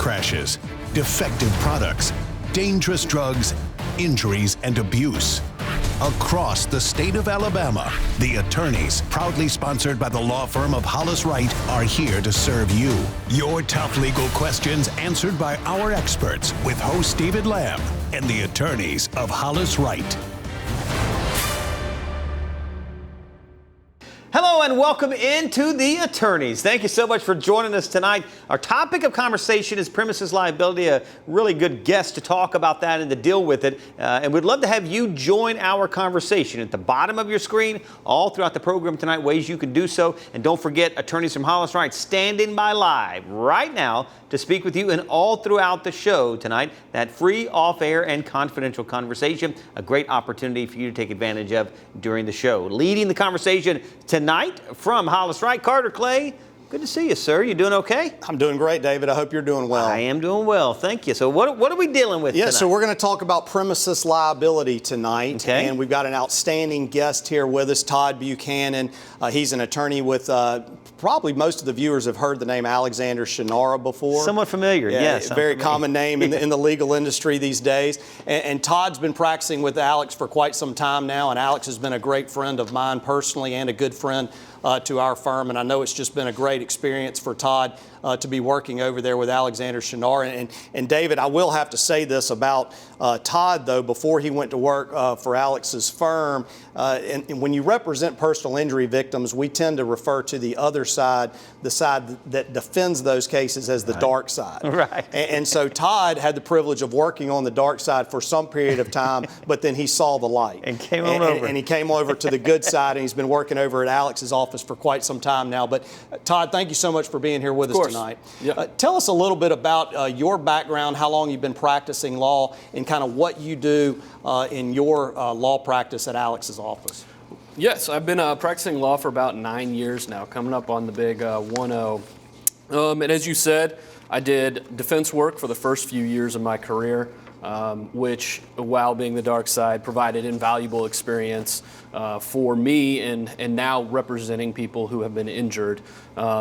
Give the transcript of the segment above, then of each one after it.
crashes, defective products, dangerous drugs, injuries, and abuse. Across the state of Alabama, the attorneys, proudly sponsored by the law firm of Hollis, Wright, are here to serve you. Your tough legal questions answered by our experts with host David Lamb and the attorneys of Hollis, Wright. Hello and welcome into the attorneys. Thank you so much for joining us tonight. Our topic of conversation is premises liability. A really good guest to talk about that and to deal with it. And we'd love to have you join our conversation. At the bottom of your screen, all throughout the program tonight, ways you can do so. And don't forget, attorneys from Hollis, Wright, standing by live right now to speak with you and all throughout the show tonight. That free, off-air, and confidential conversation. A great opportunity for you to take advantage of during the show. Leading the conversation tonight from Hollis, Wright, Carter Clay. Good to see you, sir. You doing okay? I'm doing great, David. I hope you're doing well. I am doing well. Thank you. So what are we dealing with tonight? So we're going to talk about premises liability tonight. Okay. And we've got an outstanding guest here with us, Todd Buchanan. He's an attorney with probably most of the viewers have heard the name Alexander Shunnarah before. Somewhat familiar, yes. Very common name in the legal industry these days. And Todd's been practicing with Alex for quite some time now, and Alex has been a great friend of mine personally and a good friend to our firm, and I know it's just been a great experience for Todd to be working over there with Alexander Shunnarah. And David, I will have to say this about Todd, though, before he went to work for Alex's firm. And when you represent personal injury victims, we tend to refer to the other side, the side that defends those cases, as the dark side. Right. And so Todd had the privilege of working on the dark side for some period of time, but then he saw the light. And came on over. And he came over to the good side, and he's been working over at Alex's office for quite some time now. But Todd, thank you so much for being here with us tonight. Yep. Tell us a little bit about your background, how long you've been practicing law, and kind of what you do in your law practice at Alex's office. Yes, I've been practicing law for about 9 years now, coming up on the big 1-0. And as you said, I did defense work for the first few years of my career, which, while being the dark side, provided invaluable experience for me and now representing people who have been injured.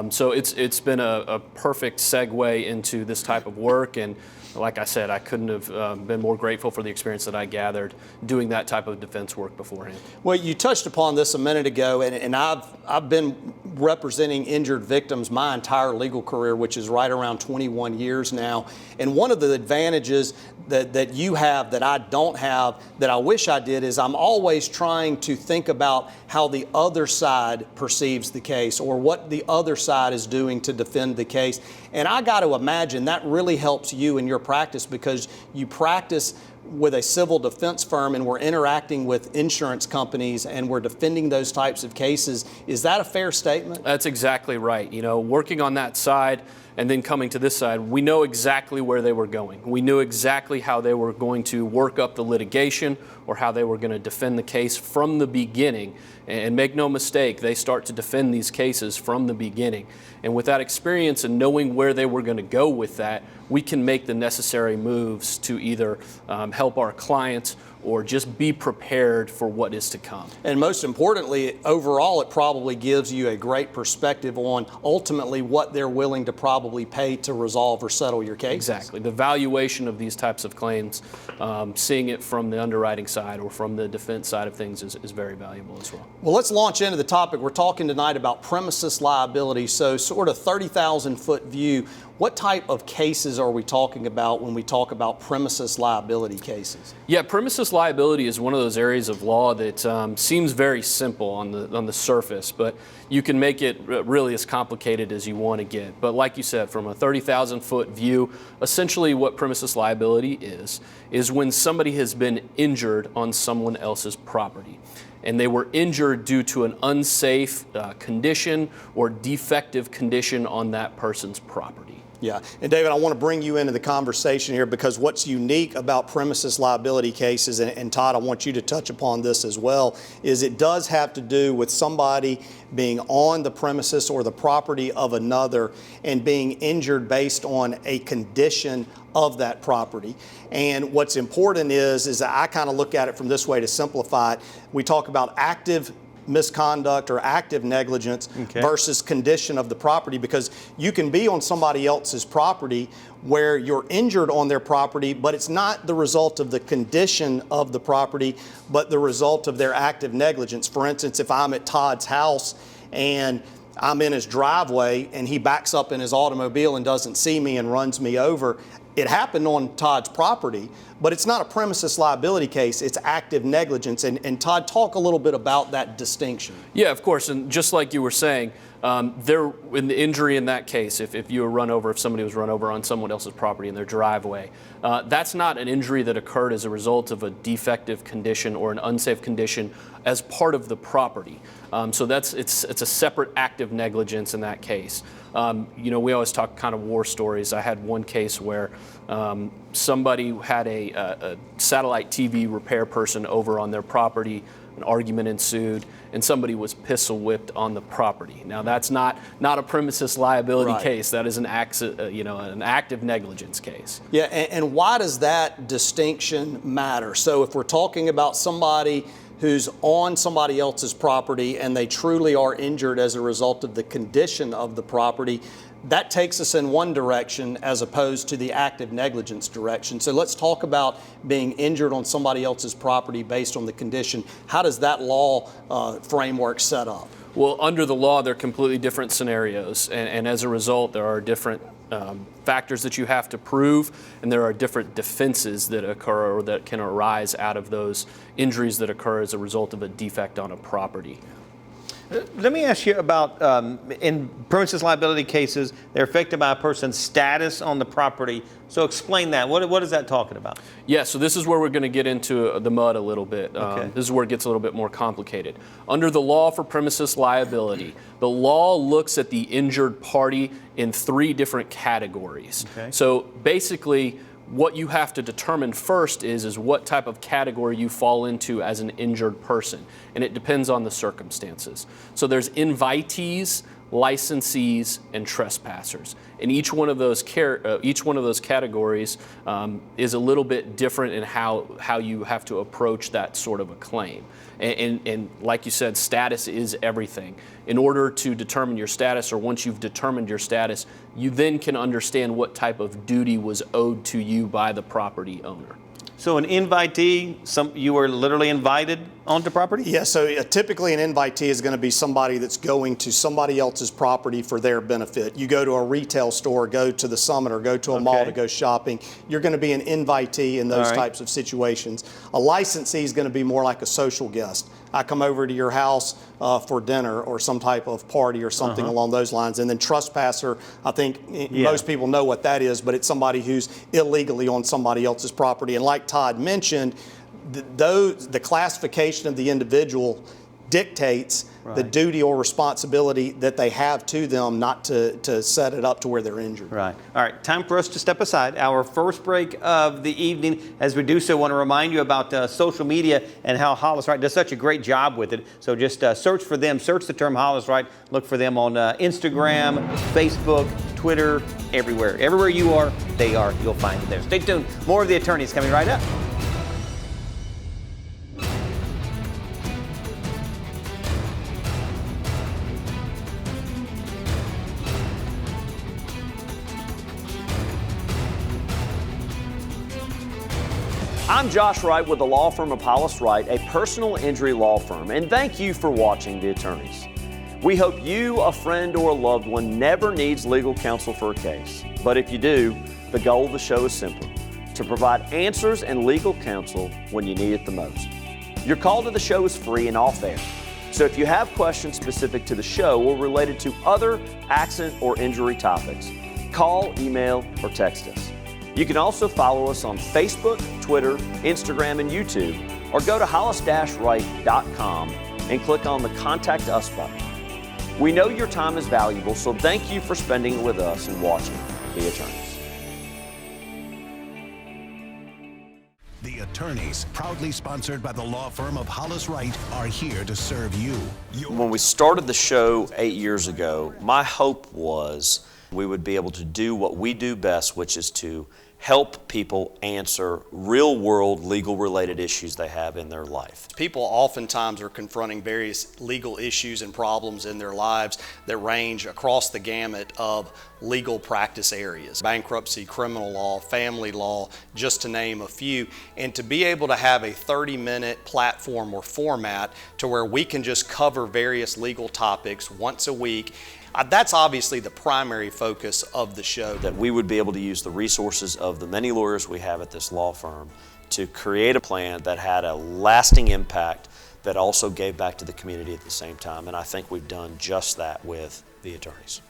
So it's been a perfect segue into this type of work. And like I said, I couldn't have been more grateful for the experience that I gathered doing that type of defense work beforehand. Well, you touched upon this a minute ago, and I've been representing injured victims my entire legal career, which is right around 21 years now. And one of the advantages that you have that I don't have, that I wish I did, is I'm always trying to think about how the other side perceives the case or what the other side is doing to defend the case. And I got to imagine that really helps you in your practice, because you practice with a civil defense firm and we're interacting with insurance companies and we're defending those types of cases. Is that a fair statement? That's exactly right. You know, working on that side and then coming to this side, we know exactly where they were going. We knew exactly how they were going to work up the litigation or how they were going to defend the case from the beginning. And make no mistake, they start to defend these cases from the beginning. And with that experience and knowing where they were going to go with that, we can make the necessary moves to either help our clients or just be prepared for what is to come. And most importantly, overall, it probably gives you a great perspective on ultimately what they're willing to probably pay to resolve or settle your case. Exactly. The valuation of these types of claims, seeing it from the underwriting side or from the defense side of things is very valuable as well. Well, let's launch into the topic. We're talking tonight about premises liability. So sort of 30,000-foot view, what type of cases are we talking about when we talk about premises liability cases? Yeah, premises liability is one of those areas of law that seems very simple on the surface, but you can make it really as complicated as you want to get. But like you said, from a 30,000-foot view, essentially what premises liability is when somebody has been injured on someone else's property. And they were injured due to an unsafe condition or defective condition on that person's property. Yeah, and David, I want to bring you into the conversation here, because what's unique about premises liability cases, and Todd, I want you to touch upon this as well, is it does have to do with somebody being on the premises or the property of another and being injured based on a condition of that property. And what's important is that I kind of look at it from this way to simplify it. We talk about active misconduct or active negligence versus condition of the property, because you can be on somebody else's property where you're injured on their property, but it's not the result of the condition of the property, but the result of their active negligence. For instance, if I'm at Todd's house and I'm in his driveway and he backs up in his automobile and doesn't see me and runs me over, it happened on Todd's property, but it's not a premises liability case, it's active negligence. And Todd, talk a little bit about that distinction. Yeah, of course, and just like you were saying, in the injury in that case, if you were run over, if somebody was run over on someone else's property in their driveway, that's not an injury that occurred as a result of a defective condition or an unsafe condition as part of the property. So it's a separate active negligence in that case. We always talk kind of war stories. I had one case where somebody had a satellite TV repair person over on their property. An argument ensued, and somebody was pistol whipped on the property. Now, that's not a premises liability case. That is an active negligence case. Yeah, and why does that distinction matter? So if we're talking about somebody who's on somebody else's property and they truly are injured as a result of the condition of the property, that takes us in one direction as opposed to the active negligence direction. So let's talk about being injured on somebody else's property based on the condition. How does that law framework set up? Well, under the law, they're completely different scenarios, and as a result, there are different factors that you have to prove, and there are different defenses that occur or that can arise out of those injuries that occur as a result of a defect on a property. Let me ask you about, in premises liability cases, they're affected by a person's status on the property. So explain that. What is that talking about? Yeah, so this is where we're going to get into the mud a little bit. This is where it gets a little bit more complicated. Under the law for premises liability, the law looks at the injured party in 3 different categories. So basically, what you have to determine first is what type of category you fall into as an injured person, and it depends on the circumstances. So there's invitees, licensees, and trespassers, and each one of those categories is a little bit different in how you have to approach that sort of a claim. And like you said, status is everything. In order to determine your status, or once you've determined your status, you then can understand what type of duty was owed to you by the property owner. So an invitee, you were literally invited onto property? Yeah, so typically an invitee is going to be somebody that's going to somebody else's property for their benefit. You go to a retail store, go to the Summit, or go to a mall to go shopping. You're going to be an invitee in those types of situations. A licensee is going to be more like a social guest. I come over to your house for dinner or some type of party or something along those lines. And then trespasser, I think most people know what that is, but it's somebody who's illegally on somebody else's property. And like Todd mentioned, the classification of the individual dictates the duty or responsibility that they have to them not to set it up to where they're injured. Right. All right, time for us to step aside. Our first break of the evening. As we do so, I want to remind you about social media and how Hollis Wright does such a great job with it. So just search for them, search the term Hollis Wright, look for them on Instagram, Facebook, Twitter, everywhere. Everywhere you are, they are. You'll find it there. Stay tuned. More of The Attorneys coming right up. I'm Josh Wright with the law firm of Hollis Wright, a personal injury law firm, and thank you for watching The Attorneys. We hope you, a friend, or a loved one never needs legal counsel for a case. But if you do, the goal of the show is simple: to provide answers and legal counsel when you need it the most. Your call to the show is free and off air. So if you have questions specific to the show or related to other accident or injury topics, call, email, or text us. You can also follow us on Facebook, Twitter, Instagram, and YouTube, or go to hollis-wright.com and click on the Contact Us button. We know your time is valuable, so thank you for spending it with us and watching The Attorneys. The Attorneys, proudly sponsored by the law firm of Hollis Wright, are here to serve you. When we started the show 8 years ago, my hope was we would be able to do what we do best, which is to help people answer real-world legal-related issues they have in their life. People oftentimes are confronting various legal issues and problems in their lives that range across the gamut of legal practice areas. Bankruptcy, criminal law, family law, just to name a few. And to be able to have a 30-minute platform or format to where we can just cover various legal topics once a week, that's obviously the primary focus of the show. That we would be able to use the resources of the many lawyers we have at this law firm to create a plan that had a lasting impact that also gave back to the community at the same time. And I think we've done just that with the attorneys.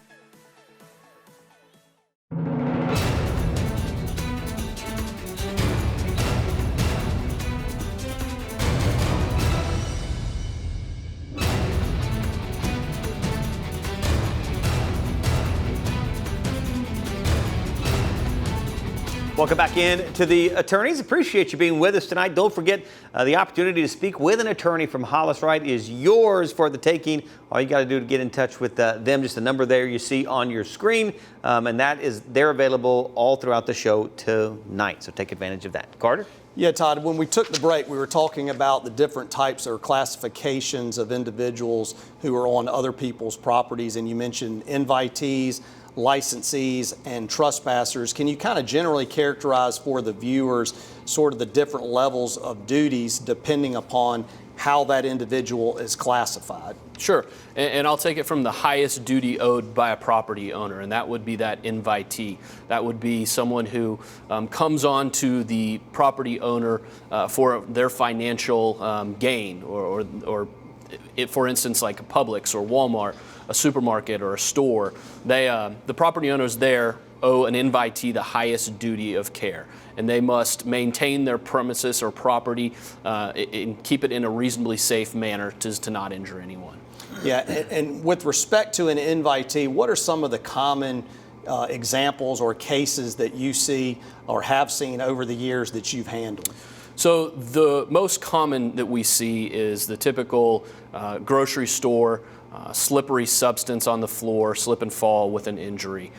Welcome back in to the attorneys. Appreciate you being with us tonight. Don't forget the opportunity to speak with an attorney from Hollis Wright is yours for the taking. All you got to do to get in touch with them, just the number there you see on your screen, and they're available all throughout the show tonight. So take advantage of that. Carter? Yeah, Todd, when we took the break, we were talking about the different types or classifications of individuals who are on other people's properties, and you mentioned invitees, licensees, and trespassers. Can you kind of generally characterize for the viewers sort of the different levels of duties depending upon how that individual is classified? Sure, and I'll take it from the highest duty owed by a property owner, and that would be that invitee. That would be someone who comes on to the property owner for their financial gain, or if, for instance, like a Publix or Walmart, a supermarket or a store, the property owners there owe an invitee the highest duty of care, and they must maintain their premises or property and keep it in a reasonably safe manner to not injure anyone. Yeah, and with respect to an invitee, what are some of the common examples or cases that you see or have seen over the years that you've handled? So the most common that we see is the typical grocery store, slippery substance on the floor, slip and fall with an injury.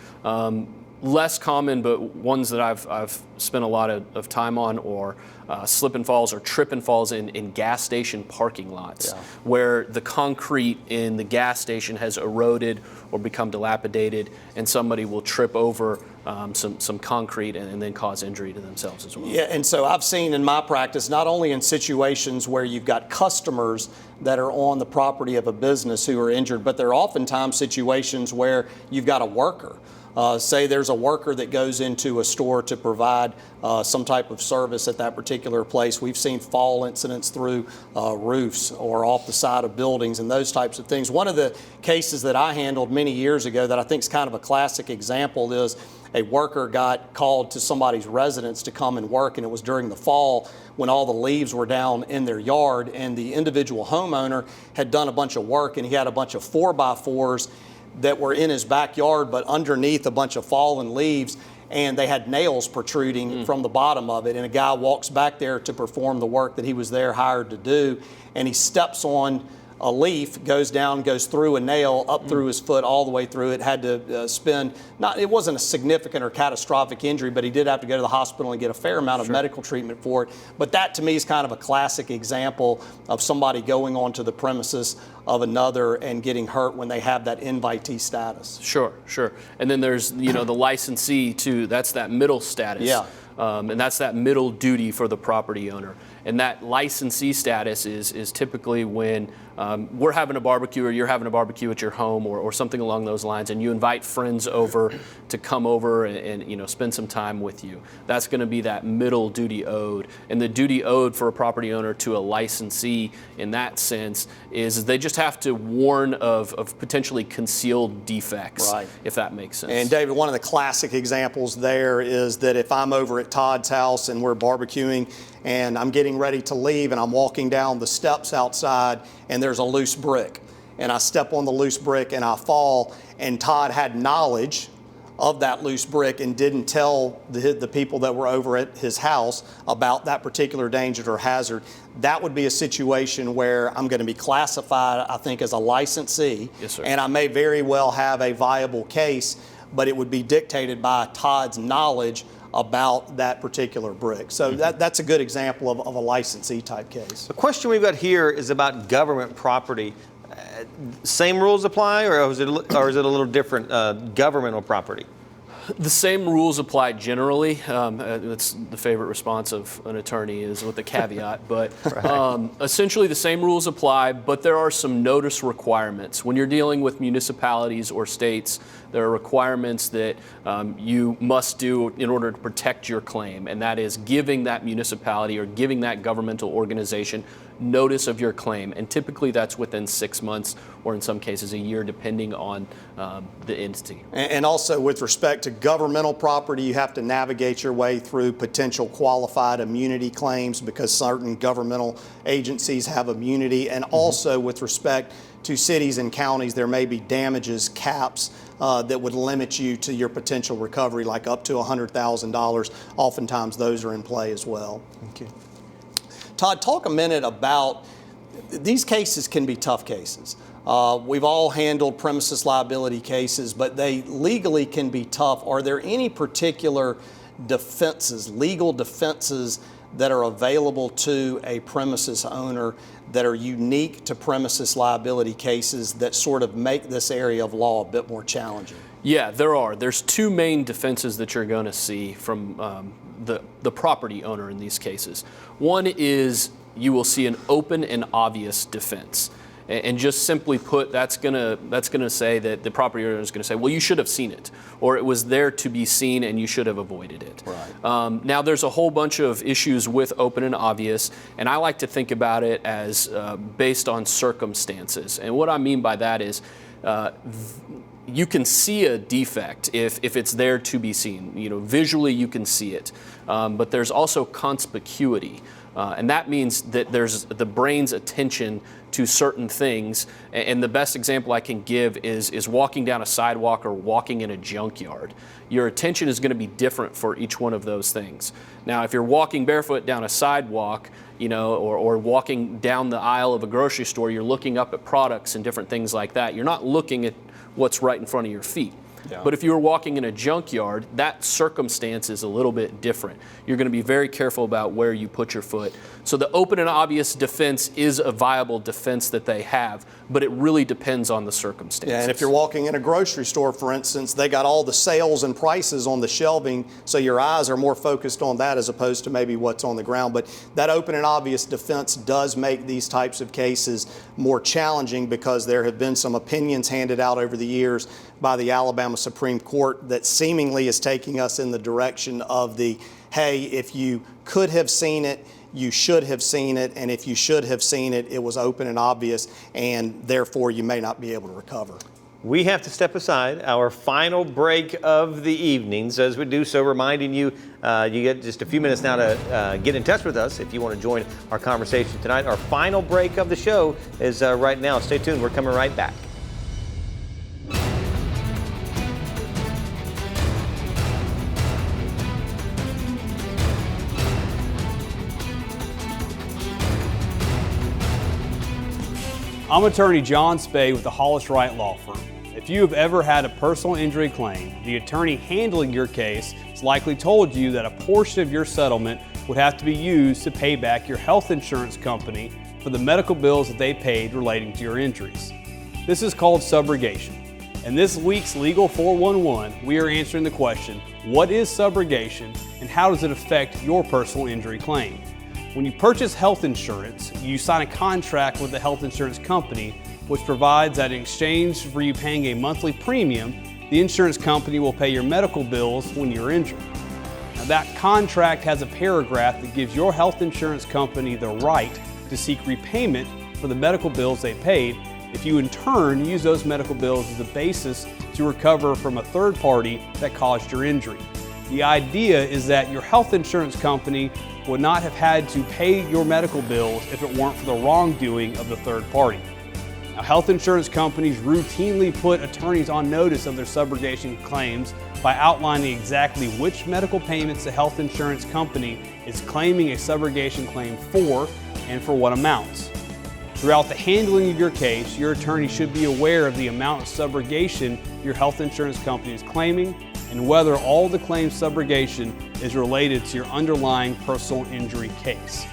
Less common, but ones that I've spent a lot of time on, or slip and falls or trip and falls in gas station parking lots, where the concrete in the gas station has eroded or become dilapidated, and somebody will trip over some concrete and then cause injury to themselves as well. Yeah, and so I've seen in my practice, not only in situations where you've got customers that are on the property of a business who are injured, but there are oftentimes situations where you've got a worker. Say there's a worker that goes into a store to provide some type of service at that particular place. We've seen fall incidents through roofs or off the side of buildings and those types of things. One of the cases that I handled many years ago that I think is kind of a classic example is a worker got called to somebody's residence to come and work, and it was during the fall when all the leaves were down in their yard, and the individual homeowner had done a bunch of work, and he had a bunch of 4x4s that were in his backyard, but underneath a bunch of fallen leaves, and they had nails protruding from the bottom of it. And a guy walks back there to perform the work that he was there hired to do, and he steps on a leaf, goes down, goes through a nail, up through his foot, all the way through it, had to spend, it wasn't a significant or catastrophic injury, but he did have to go to the hospital and get a fair amount of medical treatment for it. But that to me is kind of a classic example of somebody going onto the premises of another and getting hurt when they have that invitee status. Sure. And then there's, the licensee too, that's that middle status. Yeah. And that's that middle duty for the property owner. And that licensee status is typically when we're having a barbecue, or you're having a barbecue at your home, or something along those lines, and you invite friends over to come over and spend some time with you. That's going to be that middle duty owed. And the duty owed for a property owner to a licensee in that sense is they just have to warn of potentially concealed defects, right, if that makes sense. And David, one of the classic examples there is that if I'm over at Todd's house and we're barbecuing and I'm getting ready to leave and I'm walking down the steps outside and there's a loose brick, and I step on the loose brick and I fall, and Todd had knowledge of that loose brick and didn't tell the people that were over at his house about that particular danger or hazard, that would be a situation where I'm going to be classified, I think, as a licensee. Yes, sir. And I may very well have a viable case but it would be dictated by Todd's knowledge about that particular brick. So that's a good example of a licensee type case. The question we've got here is about government property. Same rules apply, or is it a little different, governmental property? The same rules apply generally. That's the favorite response of an attorney, is with a caveat. But essentially the same rules apply, but there are some notice requirements. When you're dealing with municipalities or states, there are requirements that you must do in order to protect your claim, and that is giving that municipality or giving that governmental organization notice of your claim. And typically that's within 6 months, or in some cases a year, depending on the entity. And also with respect to governmental property, you have to navigate your way through potential qualified immunity claims, because certain governmental agencies have immunity. And also with respect to cities and counties, there may be damages caps that would limit you to your potential recovery, like up to $100,000. Oftentimes those are in play as well. Okay. Todd, talk a minute about, these cases can be tough cases. We've all handled premises liability cases, but they legally can be tough. Are there any particular defenses, legal defenses, that are available to a premises owner that are unique to premises liability cases that sort of make this area of law a bit more challenging? Yeah, there are. There's two main defenses that you're going to see from the property owner in these cases. One is you will see an open and obvious defense. And just simply put, that's gonna say that the property owner is going to say, well, you should have seen it, or it was there to be seen and you should have avoided it. Right. Now, there's a whole bunch of issues with open and obvious, and I like to think about it as based on circumstances. And what I mean by that is you can see a defect if it's there to be seen. You know, visually you can see it, but there's also conspicuity. And that means that there's the brain's attention to certain things. And the best example I can give is walking down a sidewalk or walking in a junkyard. Your attention is going to be different for each one of those things. Now, if you're walking barefoot down a sidewalk, you know, or walking down the aisle of a grocery store, you're looking up at products and different things like that. You're not looking at what's right in front of your feet. Yeah. But if you were walking in a junkyard, that circumstance is a little bit different. You're going to be very careful about where you put your foot. So the open and obvious defense is a viable defense that they have, but it really depends on the circumstances. Yeah, and if you're walking in a grocery store, for instance, they got all the sales and prices on the shelving, so your eyes are more focused on that as opposed to maybe what's on the ground. But that open and obvious defense does make these types of cases more challenging, because there have been some opinions handed out over the years by the Alabama Supreme Court that seemingly is taking us in the direction of the, hey, if you could have seen it, you should have seen it, and if you should have seen it, it was open and obvious, and therefore you may not be able to recover. We have to step aside. Our final break of the evening. So as we do so, reminding you, you get just a few minutes now to get in touch with us if you want to join our conversation tonight. Our final break of the show is right now. Stay tuned. We're coming right back. I'm attorney John Spade with the Hollis Wright Law Firm. If you have ever had a personal injury claim, the attorney handling your case has likely told you that a portion of your settlement would have to be used to pay back your health insurance company for the medical bills that they paid relating to your injuries. This is called subrogation. In this week's Legal 411, we are answering the question, what is subrogation and how does it affect your personal injury claim? When you purchase health insurance, you sign a contract with the health insurance company, which provides that in exchange for you paying a monthly premium, the insurance company will pay your medical bills when you're injured. Now, that contract has a paragraph that gives your health insurance company the right to seek repayment for the medical bills they paid if you in turn use those medical bills as a basis to recover from a third party that caused your injury. The idea is that your health insurance company would not have had to pay your medical bills if it weren't for the wrongdoing of the third party. Now, health insurance companies routinely put attorneys on notice of their subrogation claims by outlining exactly which medical payments the health insurance company is claiming a subrogation claim for and for what amounts. Throughout the handling of your case, your attorney should be aware of the amount of subrogation your health insurance company is claiming and whether all the claimed subrogation is related to your underlying personal injury case.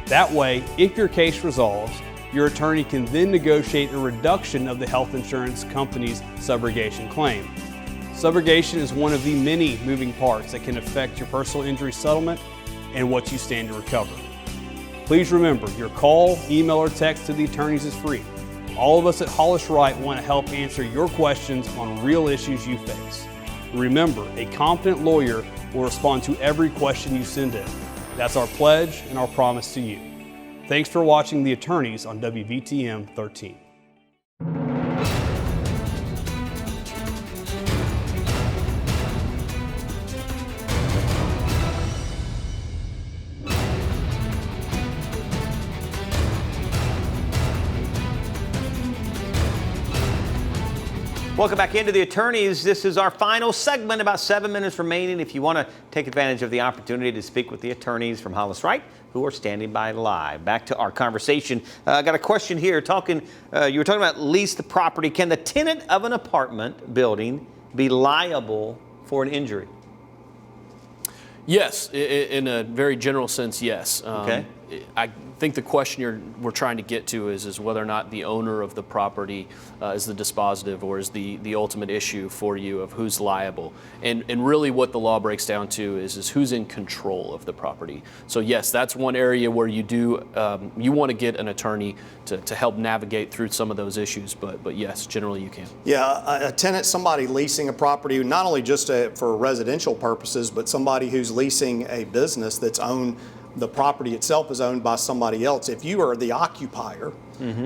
That way, if your case resolves, your attorney can then negotiate a reduction of the health insurance company's subrogation claim. Subrogation is one of the many moving parts that can affect your personal injury settlement and what you stand to recover. Please remember, your call, email, or text to the attorneys is free. All of us at Hollis Wright want to help answer your questions on real issues you face. Remember, a competent lawyer will respond to every question you send in. That's our pledge and our promise to you. Thanks for watching The Attorneys on WVTM 13. Welcome back into The Attorneys. This is our final segment, about 7 minutes remaining. If you want to take advantage of the opportunity to speak with the attorneys from Hollis Wright, who are standing by live. Back to our conversation. I got a question here. You were talking about leased property. Can the tenant of an apartment building be liable for an injury? Yes, in a very general sense, yes. Okay. I think the question we're trying to get to is whether or not the owner of the property is the dispositive or is the ultimate issue for you of who's liable. And really what the law breaks down to is who's in control of the property. So yes, that's one area where you want to get an attorney to help navigate through some of those issues, but yes, generally you can. Yeah, a tenant, somebody leasing a property, not only just for residential purposes, but somebody who's leasing a business that's owned, the property itself is owned by somebody else. If you are the occupier,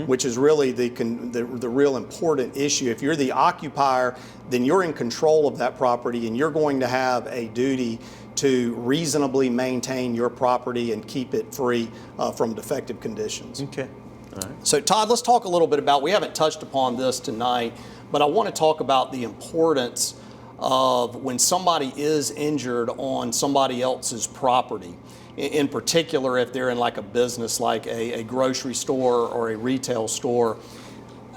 which is really the real important issue, if you're the occupier, then you're in control of that property and you're going to have a duty to reasonably maintain your property and keep it free from defective conditions. Okay. All right. So Todd, let's talk a little bit about, we haven't touched upon this tonight, but I want to talk about the importance of when somebody is injured on somebody else's property. In particular, if they're in like a business like a grocery store or a retail store.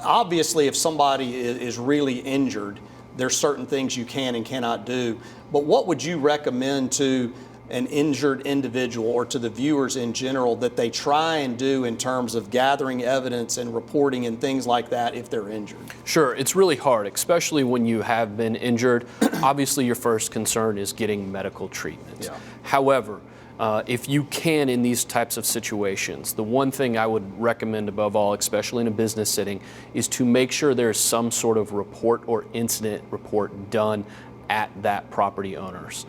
Obviously, if somebody is really injured, there's certain things you can and cannot do. But what would you recommend to an injured individual or to the viewers in general that they try and do in terms of gathering evidence and reporting and things like that if they're injured? Sure, it's really hard, especially when you have been injured. Obviously, your first concern is getting medical treatment. Yeah. However, if you can in these types of situations, the one thing I would recommend above all, especially in a business setting, is to make sure there's some sort of report or incident report done at that property owner's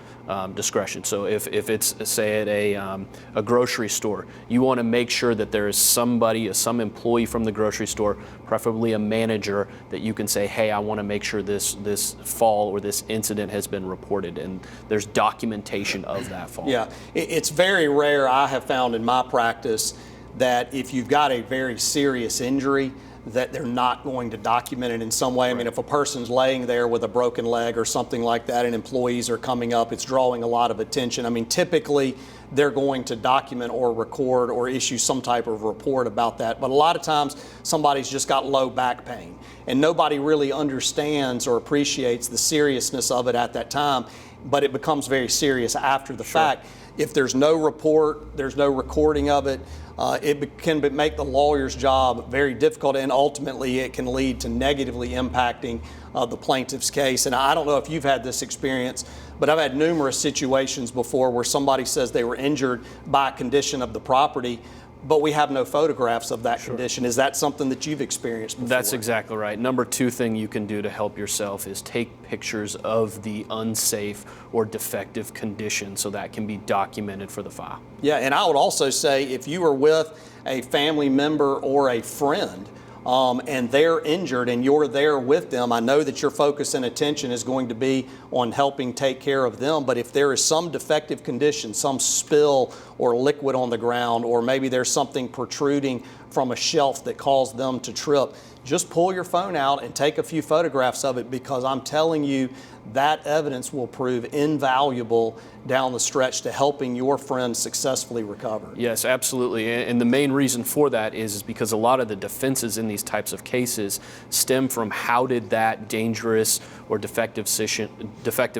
discretion. So if it's, say, at a grocery store, you want to make sure that there is somebody, some employee from the grocery store, preferably a manager, that you can say, hey, I want to make sure this fall or this incident has been reported, and there's documentation of that fall. Yeah, it's very rare, I have found in my practice, that if you've got a very serious injury, that they're not going to document it in some way. I mean, if a person's laying there with a broken leg or something like that and employees are coming up, it's drawing a lot of attention. I mean, typically they're going to document or record or issue some type of report about that. But a lot of times somebody's just got low back pain and nobody really understands or appreciates the seriousness of it at that time, but it becomes very serious after the fact. If there's no report, there's no recording of it, it can make the lawyer's job very difficult, and ultimately it can lead to negatively impacting the plaintiff's case. And I don't know if you've had this experience, but I've had numerous situations before where somebody says they were injured by a condition of the property, but we have no photographs of that condition. Is that something that you've experienced before? That's exactly right. Number two thing you can do to help yourself is take pictures of the unsafe or defective condition so that can be documented for the file. Yeah, and I would also say if you are with a family member or a friend and they're injured and you're there with them, I know that your focus and attention is going to be on helping take care of them, but if there is some defective condition, some spill or liquid on the ground, or maybe there's something protruding from a shelf that caused them to trip, just pull your phone out and take a few photographs of it, because I'm telling you that evidence will prove invaluable down the stretch to helping your friend successfully recover. Yes, absolutely. And the main reason for that is because a lot of the defenses in these types of cases stem from how did that dangerous or defective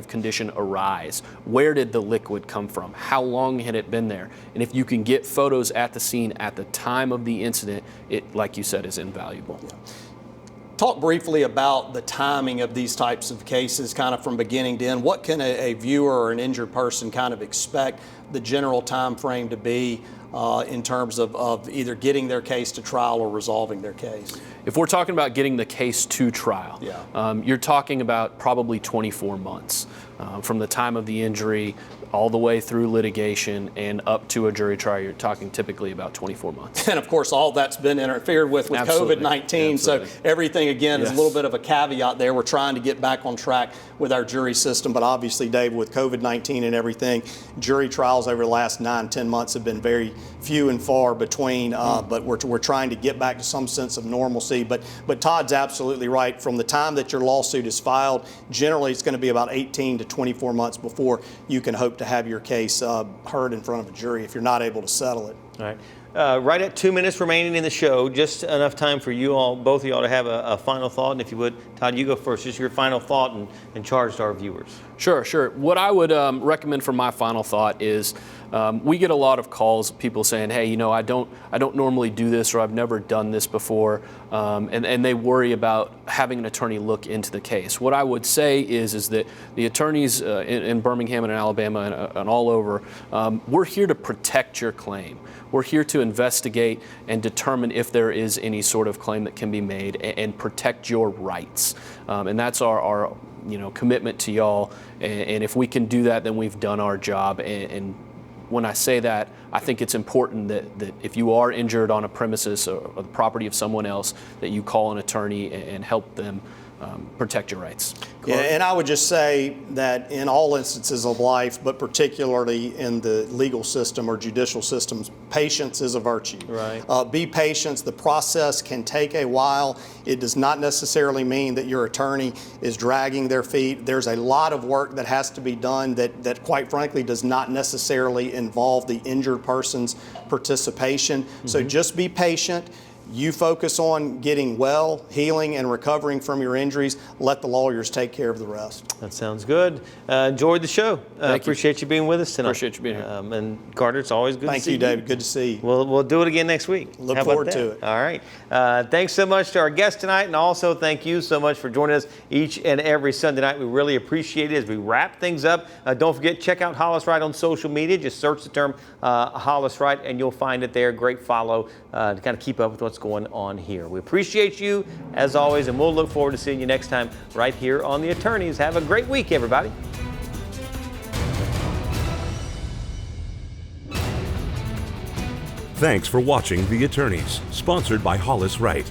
condition arise? Where did the liquid come from? How long had it been there? And if you can get photos at the scene at the time of the incident, it, like you said, is invaluable. Yeah. Talk briefly about the timing of these types of cases, kind of from beginning to end. What can a viewer or an injured person kind of expect the general time frame to be in terms of either getting their case to trial or resolving their case? If we're talking about getting the case to trial, you're talking about probably 24 months from the time of the injury all the way through litigation and up to a jury trial. You're talking typically about 24 months. And of course, all that's been interfered with COVID-19. So everything, again, is a little bit of a caveat there. We're trying to get back on track with our jury system. But obviously, Dave, with COVID-19 and everything, jury trials over the last 9-10 months have been very few and far between. But we're trying to get back to some sense of normalcy. But Todd's absolutely right. From the time that your lawsuit is filed, generally it's going to be about 18 to 24 months before you can hope to have your case heard in front of a jury if you're not able to settle it. All right. Right at 2 minutes remaining in the show, just enough time for you all, both of y'all, to have a final thought. And if you would, Todd, you go first. Just your final thought and charge to our viewers. Sure. What I would recommend for my final thought is we get a lot of calls, people saying, hey, I don't normally do this, or I've never done this before, and they worry about having an attorney look into the case. What I would say is that the attorneys in Birmingham and in Alabama and all over, we're here to protect your claim. We're here to investigate and determine if there is any sort of claim that can be made and protect your rights. And that's our commitment to y'all. And if we can do that, then we've done our job. And when I say that, I think it's important that if you are injured on a premises or the property of someone else, that you call an attorney and help them protect your rights. Yeah, and I would just say that in all instances of life, but particularly in the legal system or judicial systems, patience is a virtue. Right. Be patient. The process can take a while. It does not necessarily mean that your attorney is dragging their feet. There's a lot of work that has to be done that quite frankly does not necessarily involve the injured person's participation. Mm-hmm. So just be patient. You focus on getting well, healing, and recovering from your injuries. Let the lawyers take care of the rest. That sounds good. Enjoyed the show. Appreciate you being with us tonight. Appreciate you being here. And Carter, it's always good to see you. Thank you, David. Good to see you. We'll do it again next week. Look forward to it. All right. Thanks so much to our guest tonight, and also thank you so much for joining us each and every Sunday night. We really appreciate it as we wrap things up. Don't forget, check out Hollis Wright on social media. Just search the term Hollis Wright, and you'll find it there. Great follow to kind of keep up with what's going on here. We appreciate you, as always, and we'll look forward to seeing you next time right here on The Attorneys. Have a great week, everybody. Thanks for watching The Attorneys, sponsored by Hollis Wright.